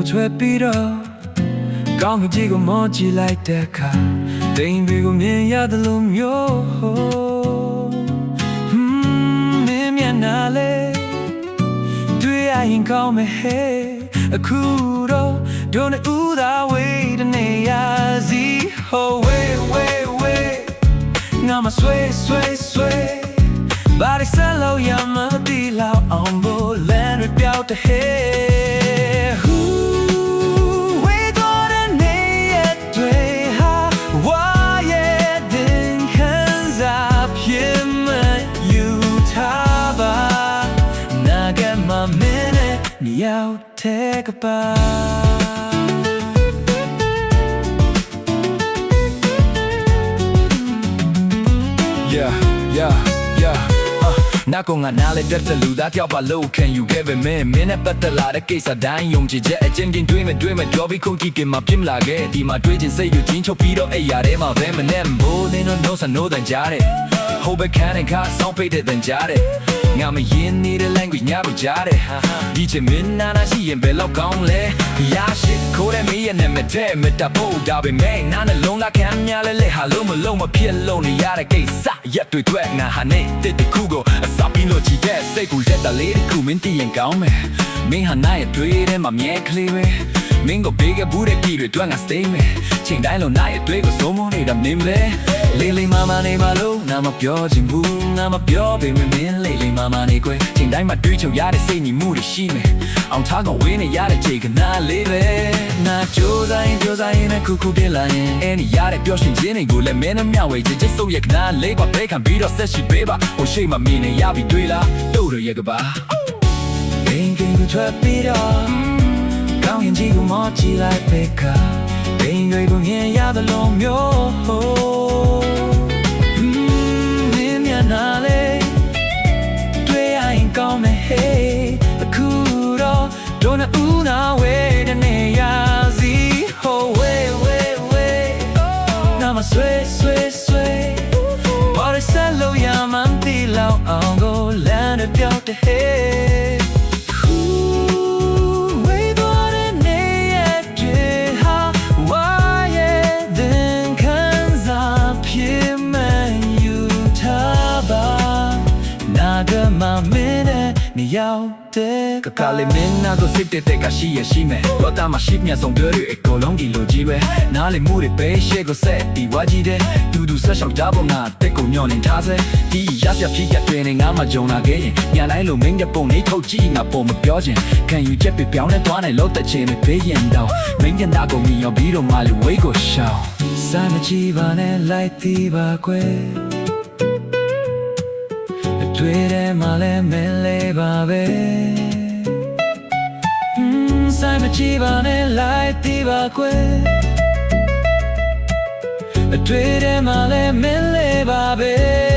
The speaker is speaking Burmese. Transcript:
ကိုချွဲပြီးတော့ကောင်းကင်ကြီးကိုမောကြည့်လိုက်တဲ့အခါတိမ်တွေကိုမြင်ရတယ်လို့မျိုးမင်းမျက်နှာလေးတွေ့ရရင်ကောင်းမယ်ဟဲ့အခုတော့ဒုနဲ့ဦးသာဝေးတဲ့နေရာစီ Oh wait wait wait ငါမဆွေးဆွေးဆွေးဘာလို့ဆက်လို့ရမသိလောက်အောင်ဘလန်ရပြောက်တဲ့ဟဲ့要 take a bite Yeah, yeah, yeah 那公安哪里得着路大跳把路 Can you give me 明天不得来的给啥单用姐姐渐渐对面交比空气给嘛拼来个地嘛对进谁有进球比到哎呀的嘛别么那么你那弄啥弄等家的后背看人看上背的等家的ငါမရင်းနေတဲ့ language ညာပကြားတယ်ဒီချင်မင်းနာနာရှိရင်ဘယ်လောက်ကောင်းလဲရရှိခိုးတဲ့မီးရဲ့နာမည်တဲ့မတဖို့ဒါပေမဲ့နာနဲ့လုံးလာခံများလဲဟာလုံးမလုံးမဖြစ်လို့နေရတဲ့ကိစ္စရက်တွေတွေ့ငါဟာနေတဲ့တခုကိုအစပင်းလို့ကြည့်တဲ့စိတ်ကိုတက်တာလေးတခုမင်းတည်ရင်ကောင်းမယ်မင်းဟာနာရဲ့တွေ့တဲ့မှာမြဲကလေးပဲမင်းကိုပေးခဲ့ဘူးတဲ့ပြည်တွေတွန်းငါ stay မယ်ချိန်တိုင်းလို့နာရဲ့တွေ့ကိုစိုးမနေတာမင်းပဲလေးလေးမမနေမလို့နာမပြောချင်ဘူးငါမပြောပေမဲ့မင်းလေးလေးမမနေကွယ်ချိန်တိုင်းမှာတွေးချုပ်ရတဲ့စိတ်ညီမှုတွေရှိမယ်အောင်ထားကောင်ဝင်းနေရတဲ့ချိန်ကနာလေးပဲနာကြိုးစားရင်ခုပြလာရင်အဲ့ဒီရတဲ့ပျော်ရွှင်ခြင်းတွေကိုလည်းမင်းနဲ့မျှဝေခြင်းစိတ်ဆိုးရဲ့ကနာလေးကဘေးခံပြီးတော့ဆက်ရှိပေးပါဟိုရှိမှမြင်နေရပြီတွေ့လားတို့ရရဲ့ကပါဘင်းကင်းကိုထွက်ပြီးတော့ကောင်းရင်ကြီးကိုမောကြည့်လိုက်ပဲကဘင်းတွေကိုမြင်ရသလိုမျိုးမင်းမျက်နှာလေးတွေ့ရရင်ကောင်းမယ်ဟဲ့အခုတော့ဒုနဲ့ဦးနာဝေးတဲ့နေရာစီ Oh wait wait wait နာမဆွေးဆွေးဆွေးဘာလို့ဆက်လို့ရမှန်းသိလောက်အောင်ကိုလမ်းတွေပြောက်တဲ့ဟဲ့你要的个卡里面那个谁的个西也西没，我他妈西面送的绿一个龙的路机位，哪里木的被写个色的我记得，嘟嘟色小家伙那得够鸟人他在，第一下下皮夹对你俺们就那个人，原来路明的帮你投机那帮我标准，看有这边表那端来老的钱没被演到，明天那个米要比罗马里为个笑，三个鸡巴呢来第八归。တွေ့တယ်မလဲမင်းလေးပါပဲဆိုင်မချပါနဲ့လိုက်သေးပါကွယ်တွေ့တယ်မလဲမင်းလေးပါပဲ